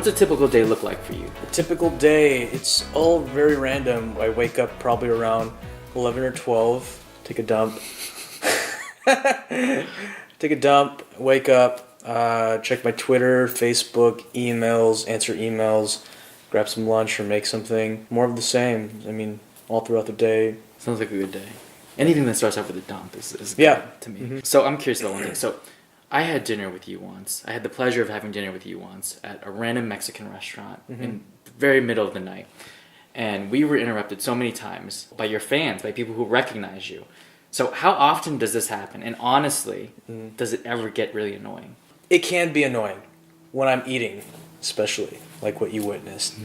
What's a typical day look like for you? A typical day, it's all very random. I wake up probably around 11 or 12, take a dump. Wake up, check my Twitter, Facebook, emails, answer emails, grab some lunch or make something. More of the same. I mean, all throughout the day. Sounds like a good day. Anything that starts off with a dump is yeah. good to me. Mm-hmm. So I'm curious about one thing. So I had dinner with you once. I had the pleasure of having dinner with you once at a random Mexican restaurant in the very middle of the night. And we were interrupted so many times by your fans, by people who recognize you. So how often does this happen? And honestly, does it ever get really annoying? It can be annoying when I'm eating, especially, like what you witnessed.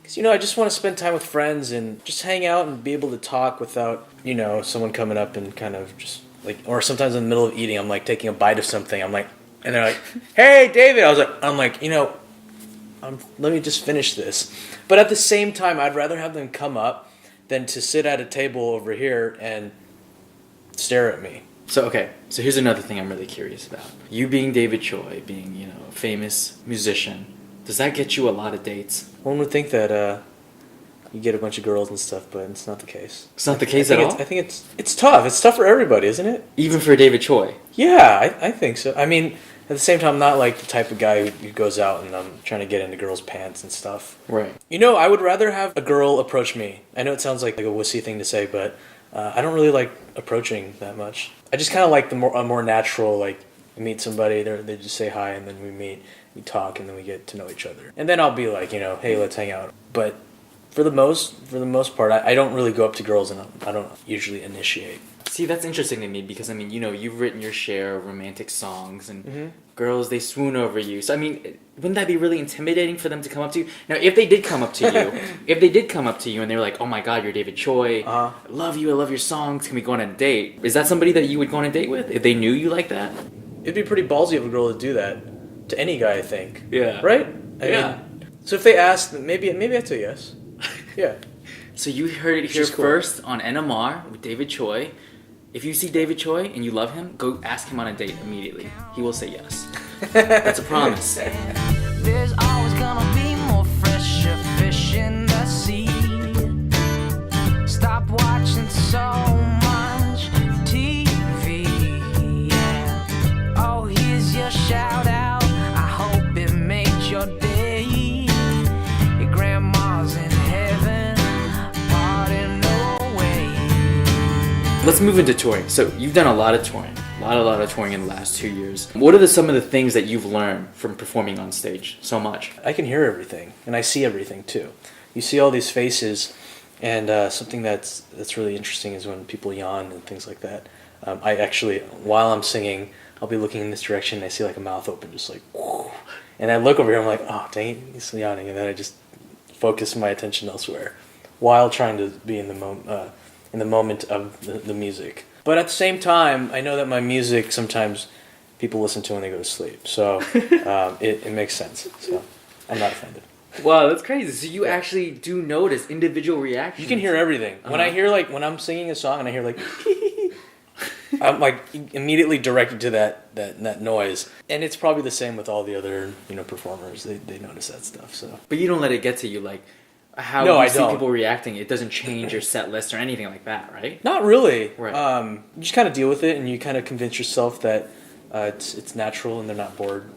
Because, I just want to spend time with friends and just hang out and be able to talk without, someone coming up and kind of just, like, or sometimes in the middle of eating, I'm, like, taking a bite of something. I'm like, and they're like, hey, David. I'm like, let me just finish this. But at the same time, I'd rather have them come up than to sit at a table over here and stare at me. So here's another thing I'm really curious about. You being David Choi, being, a famous musician, does that get you a lot of dates? One would think that you get a bunch of girls and stuff, but it's not the case. It's not the case at all? I think it's tough. It's tough for everybody, isn't it? Even for David Choi? Yeah, I think so. I mean, at the same time, I'm not like the type of guy who goes out and I'm trying to get into girls' pants and stuff. Right. I would rather have a girl approach me. I know it sounds like a wussy thing to say, but I don't really like approaching that much. I just kind of like a more natural, like, I meet somebody, they just say hi, and then we meet, we talk, and then we get to know each other. And then I'll be like, hey, let's hang out. But for the most part, I don't really go up to girls, and I don't usually initiate. See, that's interesting to me because, you've written your share of romantic songs and girls, they swoon over you. So, wouldn't that be really intimidating for them to come up to you? Now, if they did come up to you, and they were like, oh my God, you're David Choi, I love you, I love your songs, can we go on a date? Is that somebody that you would go on a date with if they knew you like that? It'd be pretty ballsy of a girl to do that to any guy, I think. Yeah. Right? I mean, so if they asked, maybe I'd say yes. Yeah. So you heard it here first on NMR with David Choi. If you see David Choi and you love him, go ask him on a date immediately. He will say yes. That's a promise. There's always gonna be more fresher fish in the sea. Stop watching so much TV. Yeah. Oh, here's your shout out. I hope it made your day. Your grandma's in heaven, parting away. Let's move into touring. So you've done a lot of touring. A lot of touring in the last 2 years. What are some of the things that you've learned from performing on stage so much? I can hear everything, and I see everything too. You see all these faces, and something that's really interesting is when people yawn and things like that. I actually, while I'm singing, I'll be looking in this direction, and I see like a mouth open, just like, whoo. And I look over here, I'm like, oh, dang it, he's yawning, and then I just focus my attention elsewhere, while trying to be in the moment of the music. But at the same time, I know that my music sometimes people listen to when they go to sleep. So it makes sense. So I'm not offended. Wow, that's crazy. So you actually do notice individual reactions. You can hear everything. When I hear when I'm singing a song and I hear I'm like immediately directed to that noise. And it's probably the same with all the other performers. They notice that stuff. So. But you don't let it get to you how no, you I see don't. people reacting. It doesn't change your set list or anything like that, right? Not really. Right. You just kind of deal with it, and you kind of convince yourself that it's natural and they're not bored,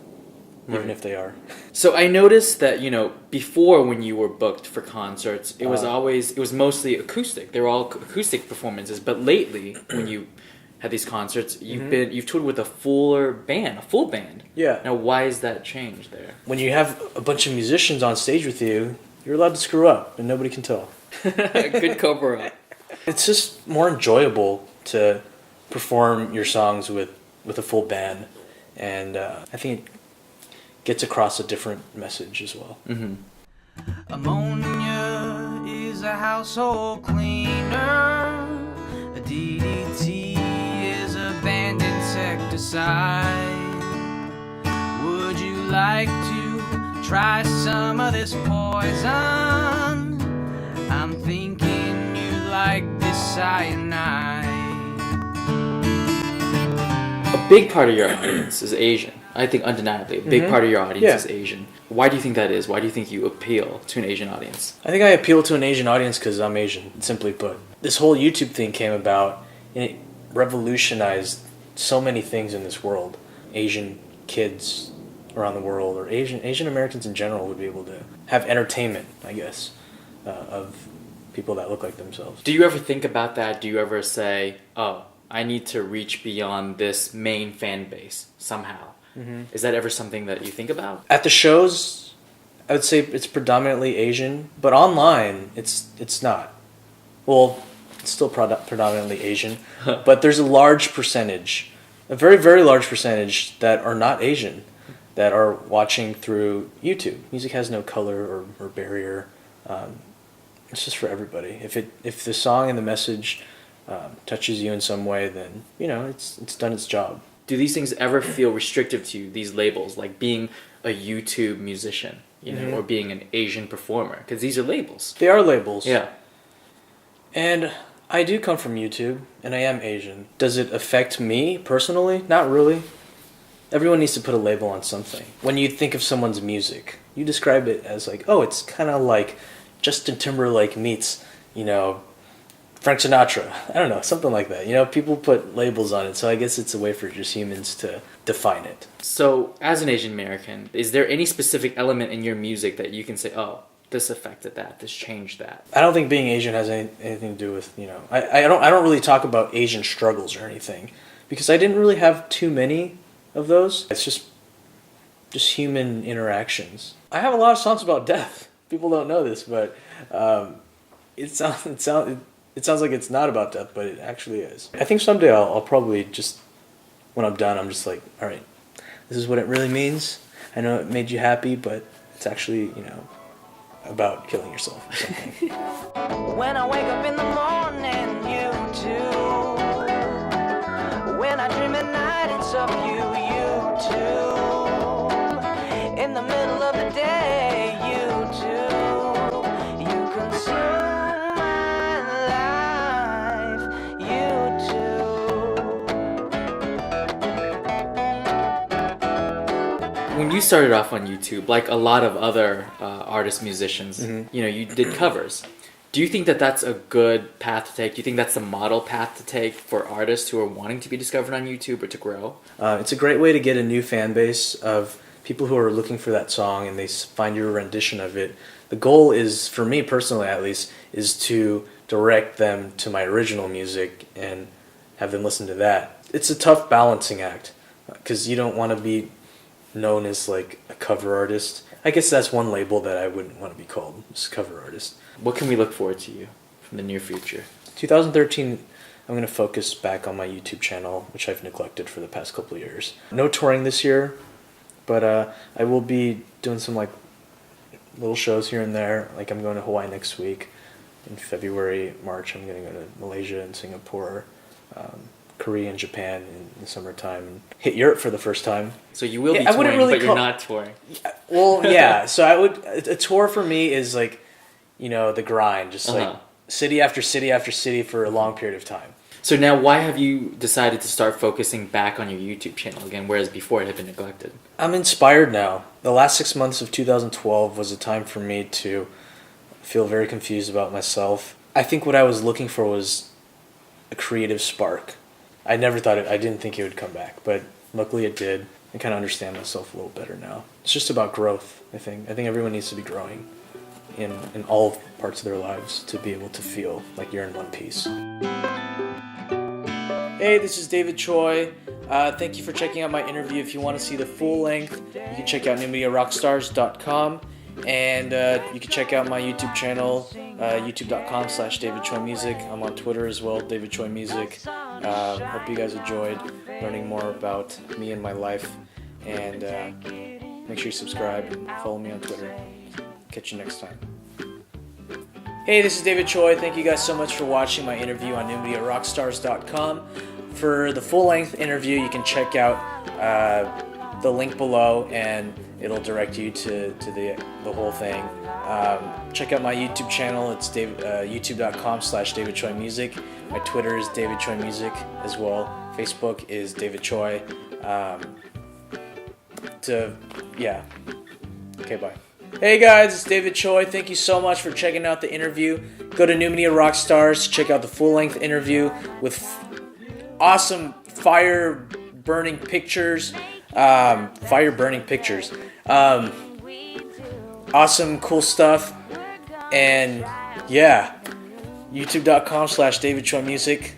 even if they are. So I noticed that before when you were booked for concerts, it was mostly acoustic. They were all acoustic performances. But lately, when you had these concerts, you've toured with a full band. Yeah. Now, why is that change there? When you have a bunch of musicians on stage with you, you're allowed to screw up, and nobody can tell. Good cover up. It's just more enjoyable to perform your songs with a full band, and I think it gets across a different message as well. Mm-hmm. Ammonia is a household cleaner. A DDT is a banned insecticide. Would you like to try some of this poison? I'm thinking you like this cyanide. A big part of your audience is Asian. I think undeniably a big part of your audience Yeah. is Asian. Why do you think that is? Why do you think you appeal to an Asian audience? I think I appeal to an Asian audience because I'm Asian, simply put. This whole YouTube thing came about, and it revolutionized so many things in this world. Asian kids around the world, or Asian Americans in general, would be able to have entertainment, I guess, of people that look like themselves. Do you ever think about that? Do you ever say, oh, I need to reach beyond this main fan base somehow? Is that ever something that you think about? At the shows, I would say it's predominantly Asian, but online, it's not. Well, it's still predominantly Asian, but there's a large percentage, a very, very large percentage that are not Asian, that are watching through YouTube. Music has no color or barrier. It's just for everybody. If the song and the message touches you in some way, then it's done its job. Do these things ever feel restrictive to you, these labels, like being a YouTube musician, or being an Asian performer? Because these are labels. They are labels. Yeah. And I do come from YouTube, and I am Asian. Does it affect me personally? Not really. Everyone needs to put a label on something. When you think of someone's music, you describe it as like, oh, it's kind of like Justin Timberlake meets, Frank Sinatra. I don't know, something like that. People put labels on it, so I guess it's a way for just humans to define it. So, as an Asian American, is there any specific element in your music that you can say, oh, this affected that, this changed that? I don't think being Asian has anything to do with, I don't really talk about Asian struggles or anything, because I didn't really have too many of those. It's just human interactions. I have a lot of songs about death. People don't know this, but it sounds like it's not about death, but it actually is. I think someday I'll probably just, when I'm done, I'm just like, all right, this is what it really means. I know it made you happy, but it's actually, about killing yourself or something. When I wake up in the morning, you too. When I dream at night, it's of you, you too. In the middle of the day, you too. You consume my life, you too. When you started off on YouTube, like a lot of other artists, musicians, you did covers. Do you think that that's a good path to take? Do you think that's the model path to take for artists who are wanting to be discovered on YouTube or to grow? It's a great way to get a new fan base of people who are looking for that song, and they find your rendition of it. The goal is, for me personally at least, is to direct them to my original music and have them listen to that. It's a tough balancing act, because you don't want to be known as like a cover artist. I guess that's one label that I wouldn't want to be called, just cover artist. What can we look forward to you from the near future? 2013, I'm going to focus back on my YouTube channel, which I've neglected for the past couple of years. No touring this year, but I will be doing some like little shows here and there. Like I'm going to Hawaii next week. In February, March, I'm going to go to Malaysia and Singapore, Korea and Japan in the summertime, and hit Europe for the first time. So you will be touring, but you're not touring. Well, yeah. So a tour for me is like, the grind, just like city after city after city for a long period of time. So now why have you decided to start focusing back on your YouTube channel again, whereas before it had been neglected? I'm inspired now. The last 6 months of 2012 was a time for me to feel very confused about myself. I think what I was looking for was a creative spark. I didn't think it would come back, but luckily it did. I kind of understand myself a little better now. It's just about growth, I think. I think everyone needs to be growing in all parts of their lives to be able to feel like you're in one piece. Hey, this is David Choi. Thank you for checking out my interview. If you want to see the full length, you can check out newmediarockstars.com, and you can check out my YouTube channel, youtube.com/DavidChoiMusic. I'm on Twitter as well, David Choi Music. Hope you guys enjoyed learning more about me and my life, and make sure you subscribe and follow me on Twitter. Catch you next time. Hey, this is David Choi. Thank you guys so much for watching my interview on newmediarockstars.com. For the full-length interview, you can check out the link below, and it'll direct you to the whole thing. Check out my YouTube channel. It's youtube.com/DavidChoiMusic. My Twitter is David Choi Music as well. Facebook is David Choi. yeah. Okay, bye. Hey guys, it's David Choi. Thank you so much for checking out the interview. Go to New Media Rockstars to check out the full-length interview with awesome fire-burning pictures. Awesome, cool stuff. And yeah, youtube.com/David Choi Music.